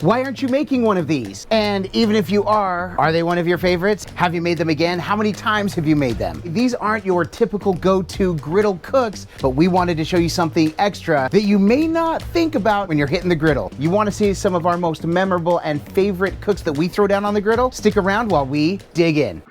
Why aren't you making one of these? And even if you are they one of your favorites? Have you made them again? How many times have you made them? These aren't your typical go-to griddle cooks, but we wanted to show you something extra that you may not think about when you're hitting the griddle. You want to see some of our most memorable and favorite cooks that we throw down on the griddle? Stick around while we dig in.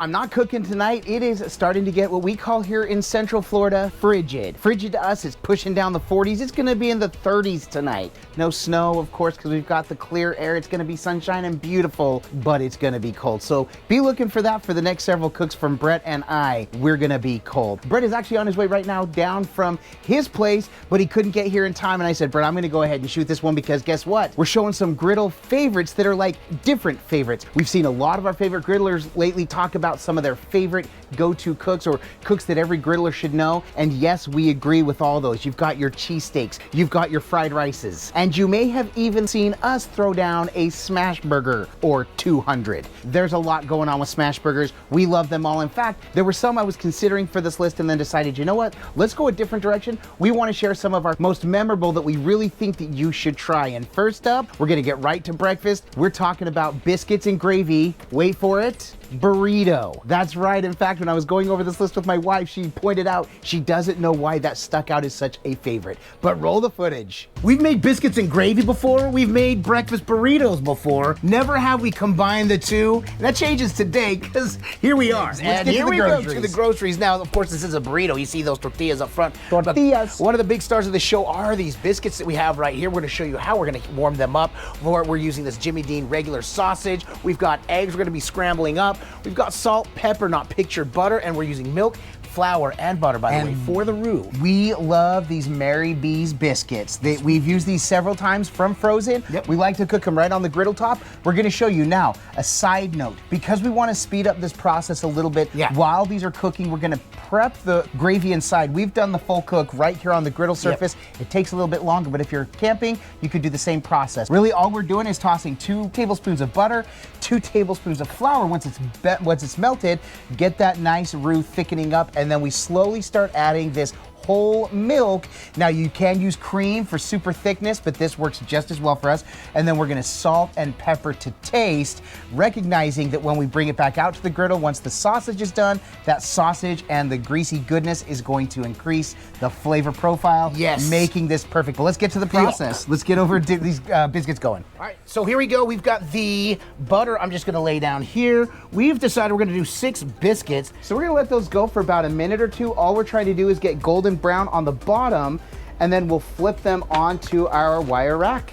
I'm not cooking tonight. It is starting to get what we call here in Central Florida frigid. Frigid to us is pushing down the 40s. It's gonna be in the 30s tonight. No snow, of course, because we've got the clear air. It's gonna be sunshine and beautiful, but it's gonna be cold. So be looking for that for the next several cooks from Brett and I. We're gonna be cold. Brett is actually on his way right now down from his place, but he couldn't get here in time. And I said, Brett, I'm gonna go ahead and shoot this one because guess what? We're showing some griddle favorites that are like different favorites. We've seen a lot of our favorite griddlers lately talk about some of their favorite go-to cooks or cooks that every griddler should know. And yes, we agree with all those. You've got your cheesesteaks, you've got your fried rices, and you may have even seen us throw down a smash burger or 200. There's a lot going on with smash burgers. We love them all. In fact, there were some I was considering for this list and then decided, you know what? Let's go a different direction. We want to share some of our most memorable that we really think that you should try. And first up, we're gonna get right to breakfast. We're talking about biscuits and gravy. Wait for it. Burrito. That's right. In fact, when I was going over this list with my wife, she pointed out she doesn't know why that stuck out as such a favorite. But roll the footage. We've made biscuits and gravy before. We've made breakfast burritos before. Never have we combined the two. That changes today because here we are. And here we go to the groceries. Now, of course, this is a burrito. You see those tortillas up front. Tortillas. But one of the big stars of the show are these biscuits that we have right here. We're going to show you how we're going to warm them up. We're using this Jimmy Dean regular sausage. We've got eggs we're going to be scrambling up. We've got salt, pepper, not pictured butter, and we're using milk, flour, and butter, by the way, for the roux. We love these Mary B's biscuits. We've used these several times from frozen. Yep. We like to cook them right on the griddle top. We're gonna show you now a side note. Because we wanna speed up this process a little bit, while these are cooking, we're gonna prep the gravy inside. We've done the full cook right here on the griddle surface. Yep. It takes a little bit longer, but if you're camping, you could do the same process. Really, all we're doing is tossing 2 tablespoons of butter, 2 tablespoons of flour. Once it's melted, get that nice roux thickening up, and then we slowly start adding this whole milk. Now you can use cream for super thickness, but this works just as well for us. And then we're gonna salt and pepper to taste, recognizing that when we bring it back out to the griddle, once the sausage is done, that sausage and the greasy goodness is going to increase the flavor profile, making this perfect. But let's get to the process. Let's get over these biscuits going. All right, so here we go. We've got the butter. I'm just gonna lay down here. We've decided we're gonna do 6 biscuits. So we're gonna let those go for about a minute or two. All we're trying to do is get golden brown on the bottom, and then we'll flip them onto our wire rack.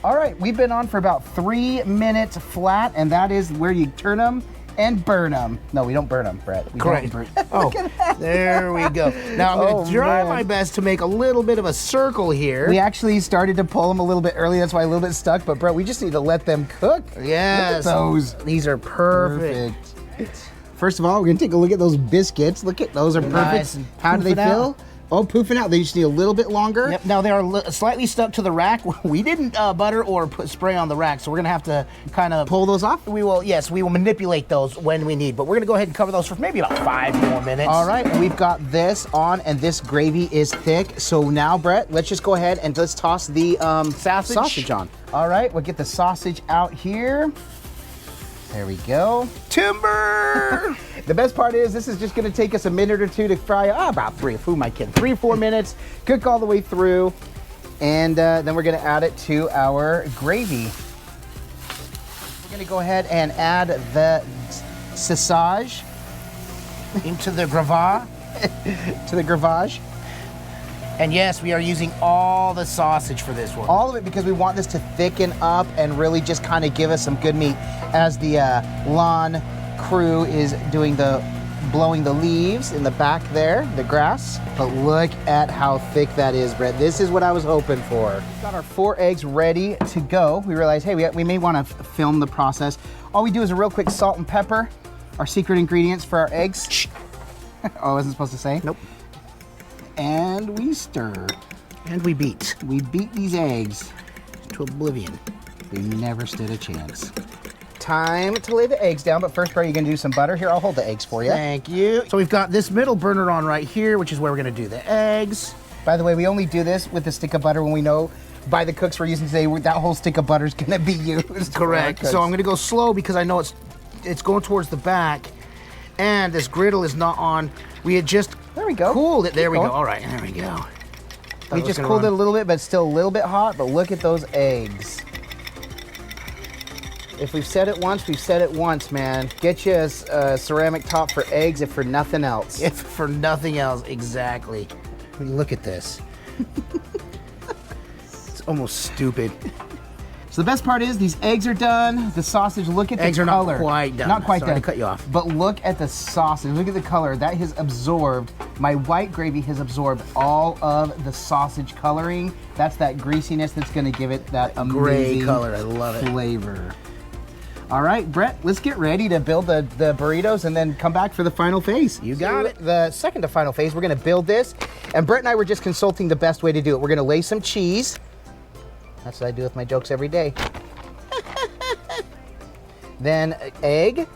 All right, we've been on for about 3 minutes flat, and that is where you turn them and burn them. No, we don't burn them, Brett. Correct. Oh, there we go. Now I'm gonna try my best to make a little bit of a circle here. We actually started to pull them a little bit early, that's why a little bit stuck, but Brett, we just need to let them cook. Yes. Look at those. These are perfect. First of all, we're gonna take a look at those biscuits. Look at those, are perfect. Nice. How do they feel? Oh, poofing out. They just need a little bit longer. Yep. Now they are slightly stuck to the rack. We didn't butter or put spray on the rack, so we're gonna have to kind of pull those off. We will. Yes, we will manipulate those when we need. But we're gonna go ahead and cover those for maybe about 5 more minutes. All right. We've got this on, and this gravy is thick. So now, Brett, let's just go ahead and let's toss the sausage on. All right. We'll get the sausage out here. There we go. Timber! The best part is this is just gonna take us a minute or two to fry, about 3, who am I kidding? 3 or 4 minutes, cook all the way through, and then we're gonna add it to our gravy. We're gonna go ahead and add the sausage into the gravage. to the gravage. And yes, we are using all the sausage for this one. All of it, because we want this to thicken up and really just kind of give us some good meat as the lawn crew is doing blowing the leaves in the back there, the grass. But look at how thick that is, Brett. This is what I was hoping for. We've got our 4 eggs ready to go. We realized, hey, we may want to film the process. All we do is a real quick salt and pepper, our secret ingredients for our eggs. Shh. Oh, I wasn't supposed to say? Nope. And we stir. And we beat. We beat these eggs to oblivion. They never stood a chance. time to lay the eggs down, but first, Brett, you're gonna do some butter. Here, I'll hold the eggs for you. Thank you. So we've got this middle burner on right here, which is where we're gonna do the eggs. By the way, we only do this with a stick of butter when we know by the cooks we're using today, that whole stick of butter is gonna be used. Correct. So I'm gonna go slow because I know it's going towards the back, and this griddle is not on. We had just cooled it. There we go. All right, there we go. We just cooled it a little bit, but it's still a little bit hot. But look at those eggs. If we've said it once, we've said it once, man. Get you a ceramic top for eggs, if for nothing else. If for nothing else, exactly. I mean, look at this. It's almost stupid. So the best part is these eggs are done. The sausage, look at the color. Eggs are not quite done. Not quite Sorry done. to cut you off. But look at the sausage. Look at the color. That has absorbed, my white gravy has absorbed all of the sausage coloring. That's that greasiness that's going to give it that amazing gray color. I love it. Flavor. All right, Brett, let's get ready to build the burritos and then come back for the final phase. You got it. The second to final phase, we're going to build this. And Brett and I were just consulting the best way to do it. We're going to lay some cheese. That's what I do with my jokes every day. Then egg.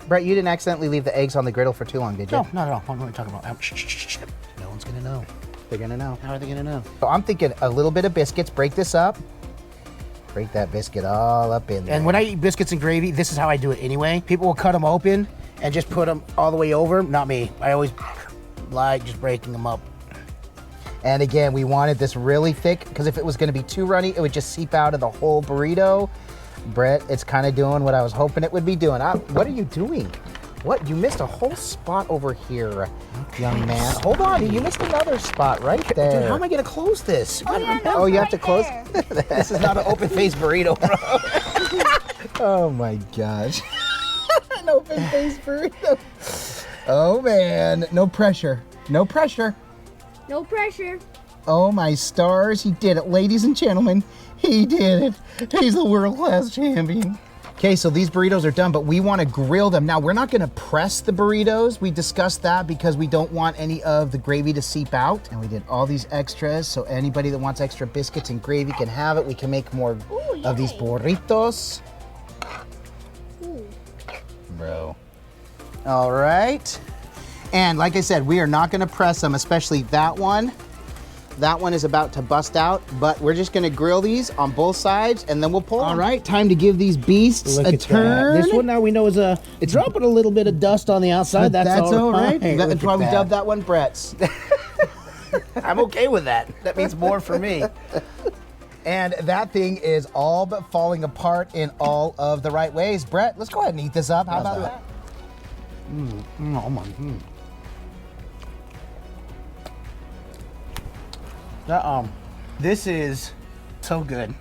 Brett, you didn't accidentally leave the eggs on the griddle for too long, did you? No, not at all. What are we talking about? Shh. No one's going to know. They're going to know. How are they going to know? So I'm thinking a little bit of biscuits. Break this up. Break that biscuit all up in there. And when I eat biscuits and gravy, this is how I do it anyway. People will cut them open and just put them all the way over. Not me. I always like just breaking them up. And again, we wanted this really thick because if it was going to be too runny, it would just seep out of the whole burrito. Brett, it's kind of doing what I was hoping it would be doing. What are you doing? What? You missed a whole spot over here, young man. Hold on, you missed another spot right there. Dude, how am I going to close this? Oh, yeah, no, Oh, you have right to close? there. This is not an open-faced burrito, bro. Oh, my gosh. An open-faced burrito. Oh, man. No pressure. No pressure. No pressure. Oh, my stars. He did it, ladies and gentlemen. He did it. He's the world-class champion. Okay, so these burritos are done, but we want to grill them. Now, we're not going to press the burritos. We discussed that because we don't want any of the gravy to seep out. And we did all these extras, so anybody that wants extra biscuits and gravy can have it. We can make more of these burritos. Ooh. Bro. All right. And like I said, we are not going to press them, especially that one. That one is about to bust out, but we're just gonna grill these on both sides and then we'll pull them. All right, time to give these beasts a turn. This one now we know is it's dropping a little bit of dust on the outside. That's all right. That's why we dubbed that one Brett's. I'm okay with that. That means more for me. And that thing is all but falling apart in all of the right ways. Brett, let's go ahead and eat this up. How about that? Oh my. This is so good.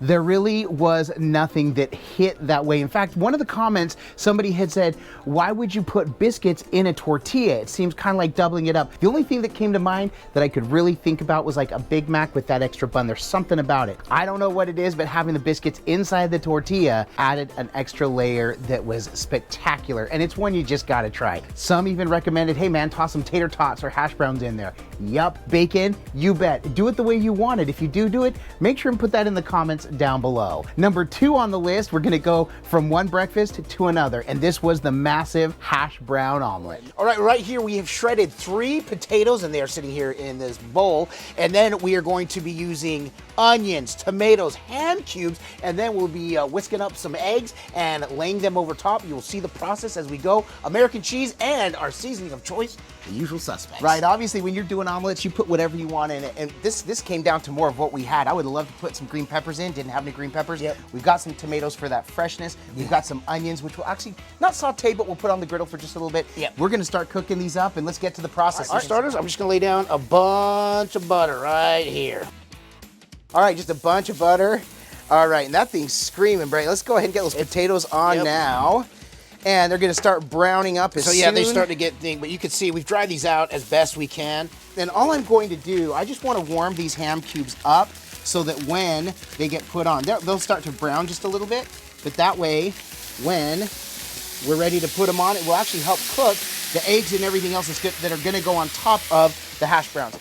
There really was nothing that hit that way. In fact, one of the comments, somebody had said, why would you put biscuits in a tortilla? It seems kind of like doubling it up. The only thing that came to mind that I could really think about was like a Big Mac with that extra bun. There's something about it. I don't know what it is, but having the biscuits inside the tortilla added an extra layer that was spectacular. And it's one you just gotta try. Some even recommended, hey man, toss some tater tots or hash browns in there. Yup, bacon, you bet. Do it the way you want it. If you do it, make sure and put that in the comments down below. Number 2 on the list, we're gonna go from one breakfast to another, and this was the massive hash brown omelet. All right here we have shredded 3 potatoes, and they are sitting here in this bowl. And then we are going to be using onions, tomatoes, ham cubes, and then we'll be whisking up some eggs and laying them over top. You'll see the process as we go. American cheese and our seasoning of choice, the usual suspects. Right, obviously when you're doing omelets, you put whatever you want in it, and this came down to more of what we had. I would love to put some green peppers in, didn't have any green peppers. Yep. We've got some tomatoes for that freshness. We've got some onions, which we'll actually not saute, but we'll put on the griddle for just a little bit. Yep. We're gonna start cooking these up, and let's get to the process. For starters, I'm just gonna lay down a bunch of butter right here. All right, just a bunch of butter. All right, and that thing's screaming, Bray. Let's go ahead and get those potatoes on now. And they're gonna start browning up as soon. So yeah, they start to get thing, but you can see we've dried these out as best we can. Then all I'm going to do, I just wanna warm these ham cubes up so that when they get put on, they'll start to brown just a little bit, but that way, when we're ready to put them on, it will actually help cook the eggs and everything else that are gonna go on top of the hash browns.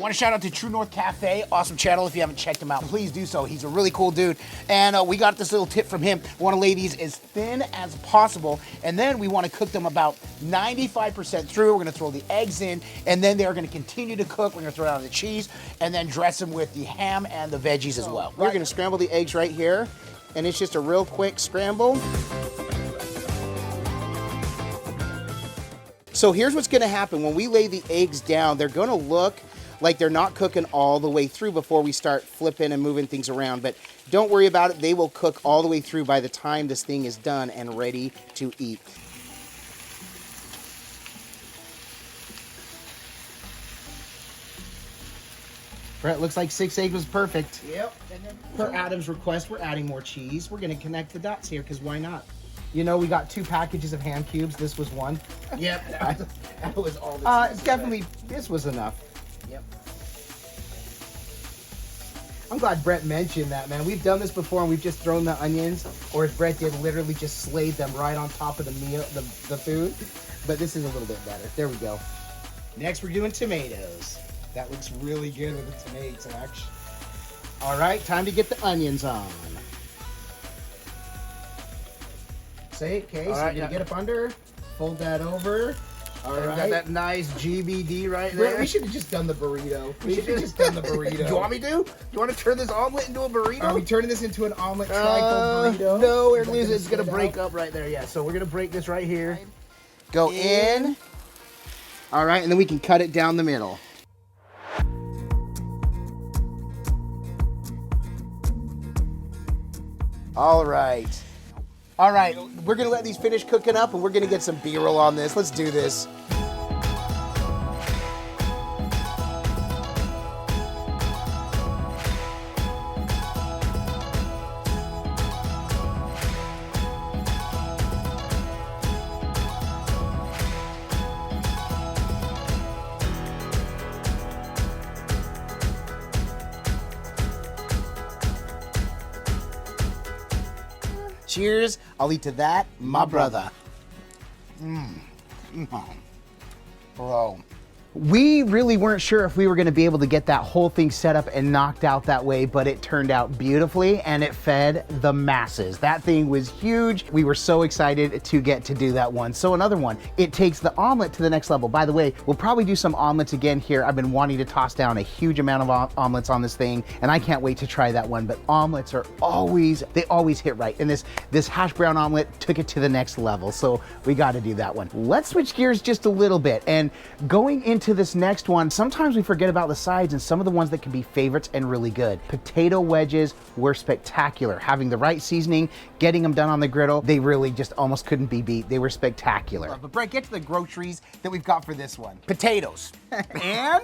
want to shout out to True North Cafe. Awesome channel. If you haven't checked him out, please do so. He's a really cool dude. And we got this little tip from him. We want to lay these as thin as possible. And then we want to cook them about 95% through. We're going to throw the eggs in. And then they're going to continue to cook. We're going to throw down the cheese. And then dress them with the ham and the veggies as well. We're going to scramble the eggs right here. And it's just a real quick scramble. So here's what's going to happen. When we lay the eggs down, they're going to look like they're not cooking all the way through before we start flipping and moving things around. But don't worry about it. They will cook all the way through by the time this thing is done and ready to eat. Brett, looks like 6 eggs was perfect. Yep. And then per Adam's request, we're adding more cheese. We're going to connect the dots here because why not? You know, we got 2 packages of ham cubes. This was one. Yep. That was all this. Definitely, this was enough. Yep. I'm glad Brett mentioned that, man. We've done this before, and we've just thrown the onions, or as Brett did, literally just slayed them right on top of the meal, the food. But this is a little bit better. There we go. Next, we're doing tomatoes. That looks really good with the tomatoes, actually. All right, time to get the onions on. Say it, Case. All right, You're gonna get up under, fold that over. All right. Got that nice GBD right Brett, there. we should have just done the burrito. We should have just done the burrito. Do you want me to? Do you want to turn this omelet into a burrito? Are we turning this into an omelet triangle burrito? No, it's going to break up right there. Yeah, so we're going to break this right here. Go in. All right, and then we can cut it down the middle. All right. All right, we're going to let these finish cooking up, and we're going to get some B-roll on this. Let's do this. Cheers. I'll eat to that, my brother. Bro. We really weren't sure if we were going to be able to get that whole thing set up and knocked out that way, but it turned out beautifully and it fed the masses. That thing was huge. We were so excited to get to do that one. So another one, it takes the omelet to the next level. By the way, we'll probably do some omelets again here. I've been wanting to toss down a huge amount of omelets on this thing, and I can't wait to try that one. But omelets are always hit right. And this hash brown omelet took it to the next level. So we got to do that one. Let's switch gears just a little bit. And going into this next one, sometimes we forget about the sides and some of the ones that can be favorites and really good. Potato wedges were spectacular. Having the right seasoning, getting them done on the griddle, they really just almost couldn't be beat. They were spectacular. But Brett, get to the groceries that we've got for this one. Potatoes. And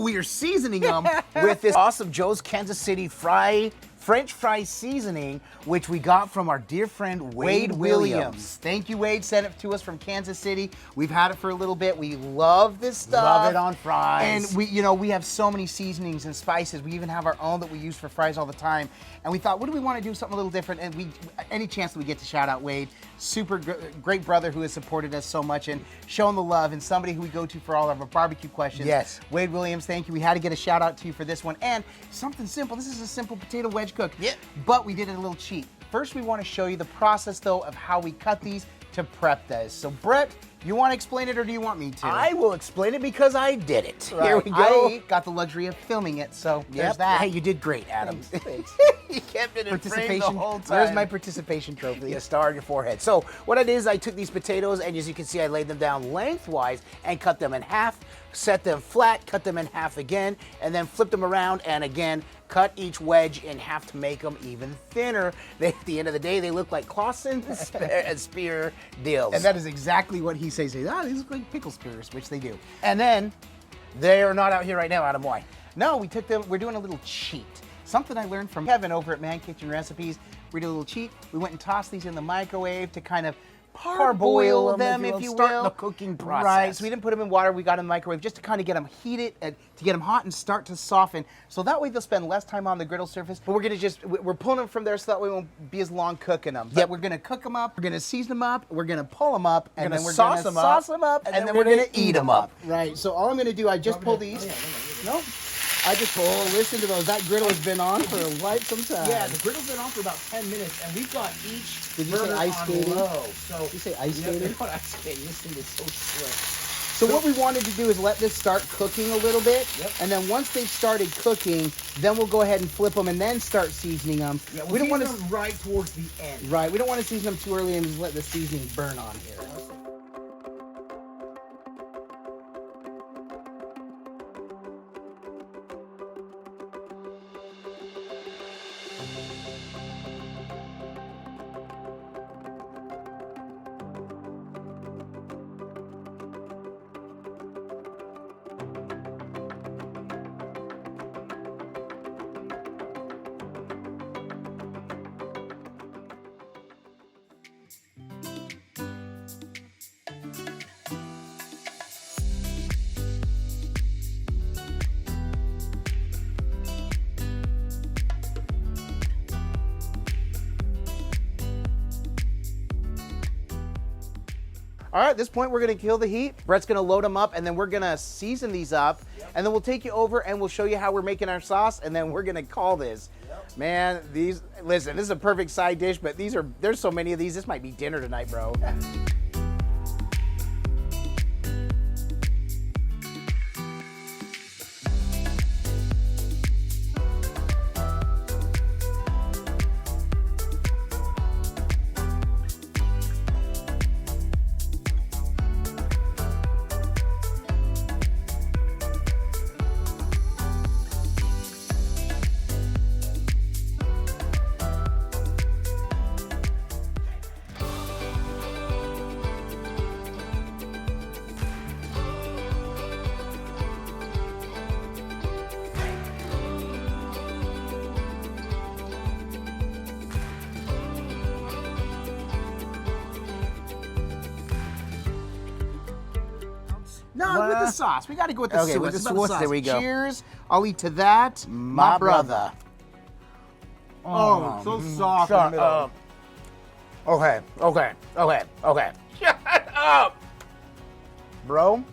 we are seasoning them with this awesome Joe's Kansas City French fry seasoning, which we got from our dear friend Wade Williams. Thank you, Wade. Sent it to us from Kansas City. We've had it for a little bit. We love this stuff. Love it on fries. And we have so many seasonings and spices. We even have our own that we use for fries all the time. And we thought, what do we want to do? Something a little different. And any chance that we get to shout out Wade, super great brother who has supported us so much and shown the love, and somebody who we go to for all of our barbecue questions. Yes. Wade Williams, thank you. We had to get a shout out to you for this one. And something simple. This is a simple potato wedge cook. Yeah. But we did it a little cheap. First, we want to show you the process, though, of how we cut these to prep those. So, Brett, you want to explain it or do you want me to? I will explain it because I did it. Right. Here we go. I got the luxury of filming it, so there's that. Hey, you did great, Adam. Thanks. You kept it in frame the Participation. whole time. There's my participation trophy. A star on your forehead. So what I did is I took these potatoes, and as you can see, I laid them down lengthwise and cut them in half, set them flat, cut them in half again, and then flipped them around and again cut each wedge in half to make them even thinner. At the end of the day, they look like Clausen and spear deals. And that is exactly what he says. These look like pickle spears, which they do. And then they are not out here right now, Adam. Why? No, we took them. We're doing a little cheat. Something I learned from Kevin over at Man Kitchen Recipes. We did a little cheat. We went and tossed these in the microwave to kind of parboil them, if you Start will. the cooking process. Right, so we didn't put them in water, we got them in the microwave just to kind of get them heated, to get them hot and start to soften. So that way they'll spend less time on the griddle surface, but we're pulling them from there so that way we won't be as long cooking them. But we're gonna cook them up, we're gonna season them up, we're gonna pull them up, and then we're gonna sauce them up, and then we're gonna eat them up. Right, so all I'm gonna do, I just pull these. No, I just pull, listen to those. That griddle has been on for quite some time. Yeah, the griddle's been on for about 10 minutes, and we've got each Did you say burner ice on skating? low. So, Did you say ice yeah, skating? they're not ice skating. This thing is so slick. So what we wanted to do is let this start cooking a little bit, and then once they've started cooking, then we'll go ahead and flip them and then start seasoning them. Yeah, we don't want to them right towards the end. Right, we don't want to season them too early and just let the seasoning burn on here. All right, at this point, we're gonna kill the heat. Brett's gonna load them up, and then we're gonna season these up, and then we'll take you over and we'll show you how we're making our sauce, and then we're gonna call this. Man, listen, this is a perfect side dish, but there's so many of these, this might be dinner tonight, bro. No, with the sauce. We got to go with the sauce. with the sauce. There we go. Cheers. I'll eat to that, my brother. Oh, so soft. Okay. Shut up, bro.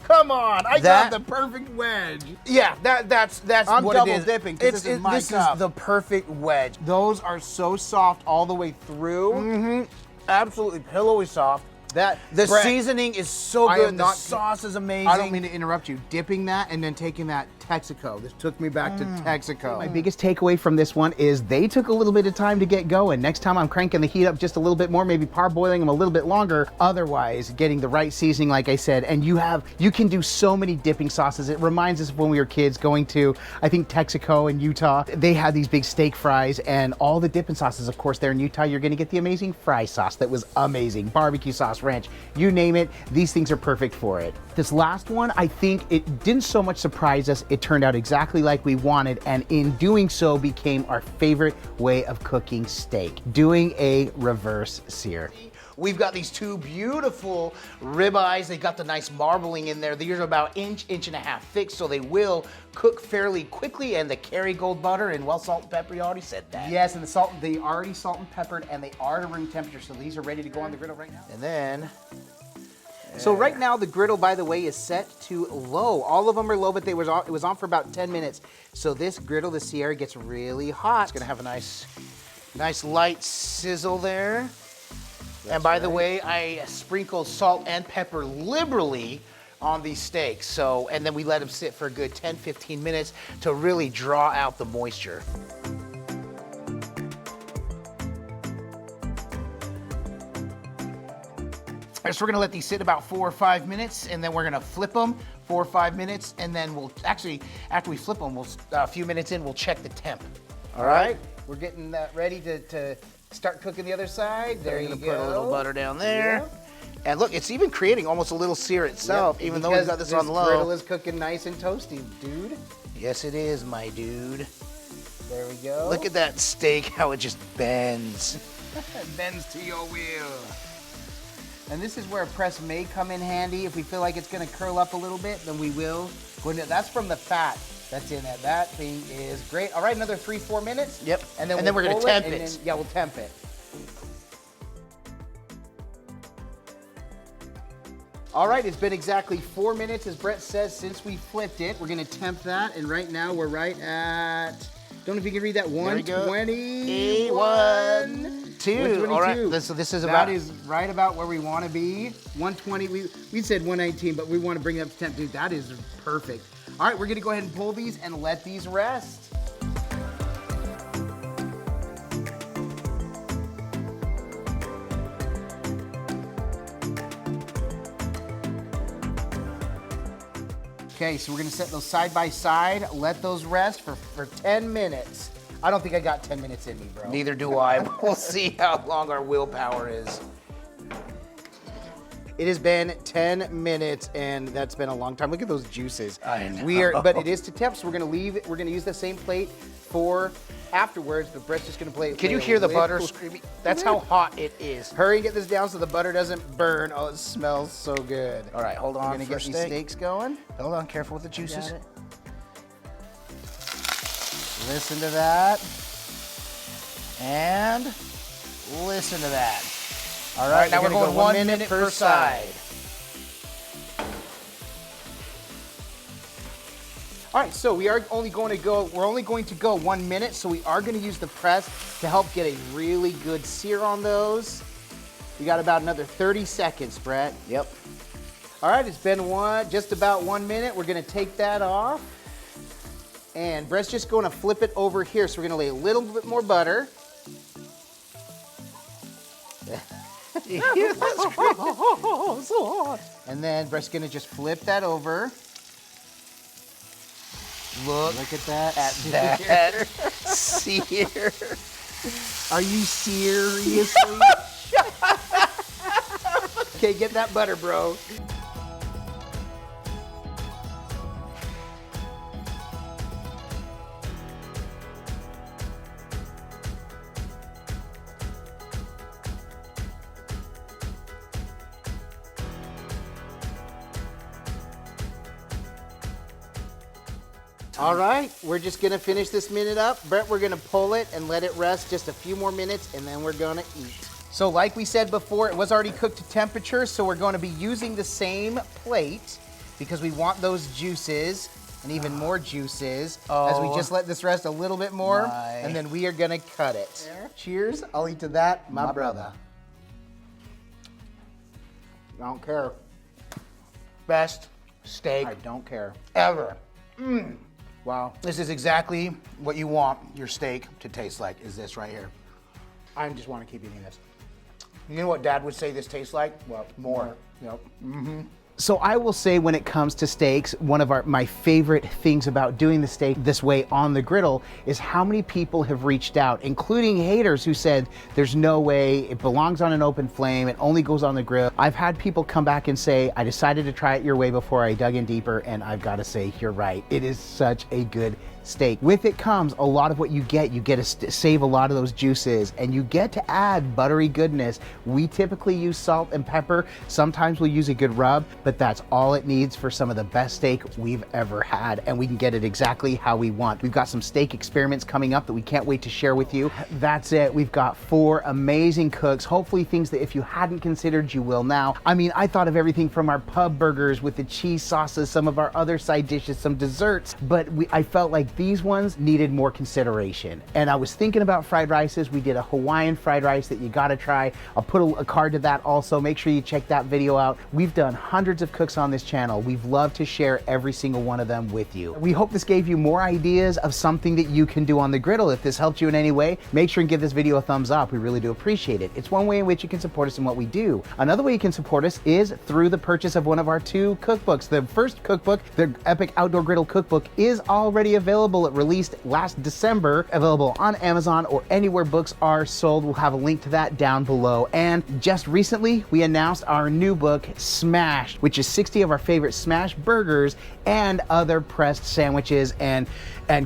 Come on, I got the perfect wedge. Yeah, that's I'm what double it is. dipping because this is my cup. Is the perfect wedge. Those are so soft all the way through. Mm-hmm. Absolutely pillowy soft. The Brett, seasoning is so I good. am The not- sauce is amazing. I don't mean to interrupt you. Dipping that and then taking that Texaco. This took me back to Texaco. My biggest takeaway from this one is they took a little bit of time to get going. Next time I'm cranking the heat up just a little bit more, maybe parboiling them a little bit longer. Otherwise, getting the right seasoning, like I said, and you can do so many dipping sauces. It reminds us of when we were kids going to, I think, Texaco in Utah. They had these big steak fries and all the dipping sauces. Of course, there in Utah, you're gonna get the amazing fry sauce that was amazing. Barbecue sauce, ranch, you name it, these things are perfect for it. This last one, I think it didn't so much surprise us. It turned out exactly like we wanted, and in doing so became our favorite way of cooking steak, doing a reverse sear. We've got these two beautiful ribeyes. They got the nice marbling in there. These are about inch and a half thick, so they will cook fairly quickly. And the Kerrygold butter and well salt and pepper. You already said that. Yes, and they already salt and peppered, and they are at room temperature, so these are ready to go on the griddle right now. And then, so right now the griddle, by the way, is set to low. All of them are low, but it was on for about 10 minutes. So this griddle, the Sierra, gets really hot. it's gonna have a nice light sizzle there. And by the way, I sprinkle salt and pepper liberally on these steaks. So, and then we let them sit for a good 10-15 minutes to really draw out the moisture. So we're gonna let these sit about 4 or 5 minutes, and then we're gonna flip them 4 or 5 minutes, and then we'll actually, after we flip them, a few minutes in, we'll check the temp. All right, we're getting that ready to start cooking the other side. There you go. Put a little butter down there. Yeah. And look, it's even creating almost a little sear itself, Yep, even though we've got this on low. This griddle is cooking nice and toasty, dude. Yes, it is, my dude. There we go. Look at that steak, how it just bends. Bends to your will. And this is where a press may come in handy. If we feel like it's gonna curl up a little bit, then we will go into it. That's from the fat that's in it. That thing is great. All right, another 3-4 minutes. Yep. And then, we're gonna pull temp and it. then- yeah, we'll temp it. All right, it's been exactly 4 minutes, as Brett says, since we flipped it. We're gonna temp that, and right now we're right at, don't know if you can read that, 120. 122. All right, this is about. That is right about where we want to be. 120. We said 119, but we want to bring it up to temp. Dude, that is perfect. All right, we're gonna go ahead and pull these and let these rest. Okay, so we're gonna set those side by side, let those rest for 10 minutes. I don't think I got 10 minutes in me, bro. Neither do I. We'll see how long our willpower is. It has been 10 minutes, and that's been a long time. Look at those juices. I know. But it is to temp, so we're gonna use the same plate for afterwards, but Brett's just gonna play. Can you hear the butter screaming? That's how hot it is. Hurry and get this down so the butter doesn't burn. Oh, it smells so good. All right, hold We're on gonna for get these steak. steaks going. Hold on, careful with the juices. Got it. Listen to that. And listen to that. All right, now we're gonna going go 1 minute per side. All right, so we're only going to go 1 minute, so we are going to use the press to help get a really good sear on those. We got about another 30 seconds, Brett. Yep. All right, it's been just about 1 minute. We're going to take that off. And Brett's just going to flip it over here. So we're going to lay a little bit more butter. And then Brett's going to just flip that over. Look at that. At that sear. Are you seriously? Okay, get that butter, bro. All right, we're just gonna finish this minute up. Brett, we're gonna pull it and let it rest just a few more minutes, and then we're gonna eat. So like we said before, it was already cooked to temperature, so we're gonna be using the same plate because we want those juices and even more juices as we just let this rest a little bit more, and then we are gonna cut it. Cheers, I'll eat to that, my brother. I don't care. Best steak I don't care. ever. Wow. This is exactly what you want your steak to taste like, is this right here. I just want to keep eating this. You know what Dad would say this tastes like? Well, More. Yep. So I will say, when it comes to steaks, one of my favorite things about doing the steak this way on the griddle is how many people have reached out, including haters who said there's no way, it belongs on an open flame, it only goes on the grill. I've had people come back and say, I decided to try it your way before I dug in deeper, and I've got to say, you're right. It is such a good steak. With it comes a lot of what you get. You get to save a lot of those juices, and you get to add buttery goodness. We typically use salt and pepper. Sometimes we'll use a good rub, but that's all it needs for some of the best steak we've ever had, and we can get it exactly how we want. We've got some steak experiments coming up that we can't wait to share with you. That's it. We've got 4 amazing cooks, hopefully things that if you hadn't considered, you will now. I mean, I thought of everything from our pub burgers with the cheese sauces, some of our other side dishes, some desserts, but I felt like these ones needed more consideration. And I was thinking about fried rices. We did a Hawaiian fried rice that you gotta try. I'll put a card to that also. Make sure you check that video out. We've done hundreds of cooks on this channel. We've loved to share every single one of them with you. We hope this gave you more ideas of something that you can do on the griddle. If this helped you in any way, make sure and give this video a thumbs up. We really do appreciate it. It's one way in which you can support us in what we do. Another way you can support us is through the purchase of one of our 2 cookbooks. The first cookbook, the Epic Outdoor Griddle Cookbook, is already available. It released last December, available on Amazon or anywhere books are sold. We'll have a link to that down below. And just recently, we announced our new book, Smashed, which is 60 of our favorite smash burgers and other pressed sandwiches and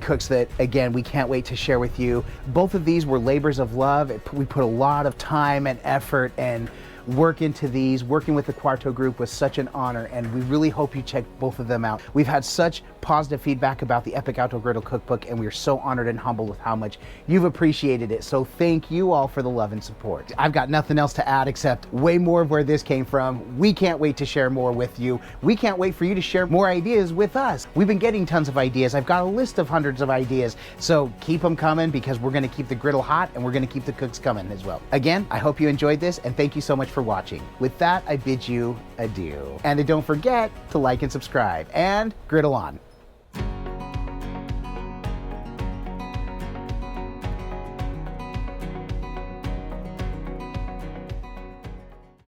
cooks that, again, we can't wait to share with you. Both of these were labors of love. We put a lot of time and effort and work into these. Working with the Quarto group was such an honor, and we really hope you check both of them out. We've had such positive feedback about the Epic Outdoor Griddle Cookbook, and we are so honored and humbled with how much you've appreciated it. So thank you all for the love and support. I've got nothing else to add except way more of where this came from. We can't wait to share more with you. We can't wait for you to share more ideas with us. We've been getting tons of ideas. I've got a list of hundreds of ideas. So keep them coming, because we're going to keep the griddle hot and we're going to keep the cooks coming as well. Again, I hope you enjoyed this, and thank you so much for watching. With that, I bid you adieu. And don't forget to like and subscribe, and griddle on.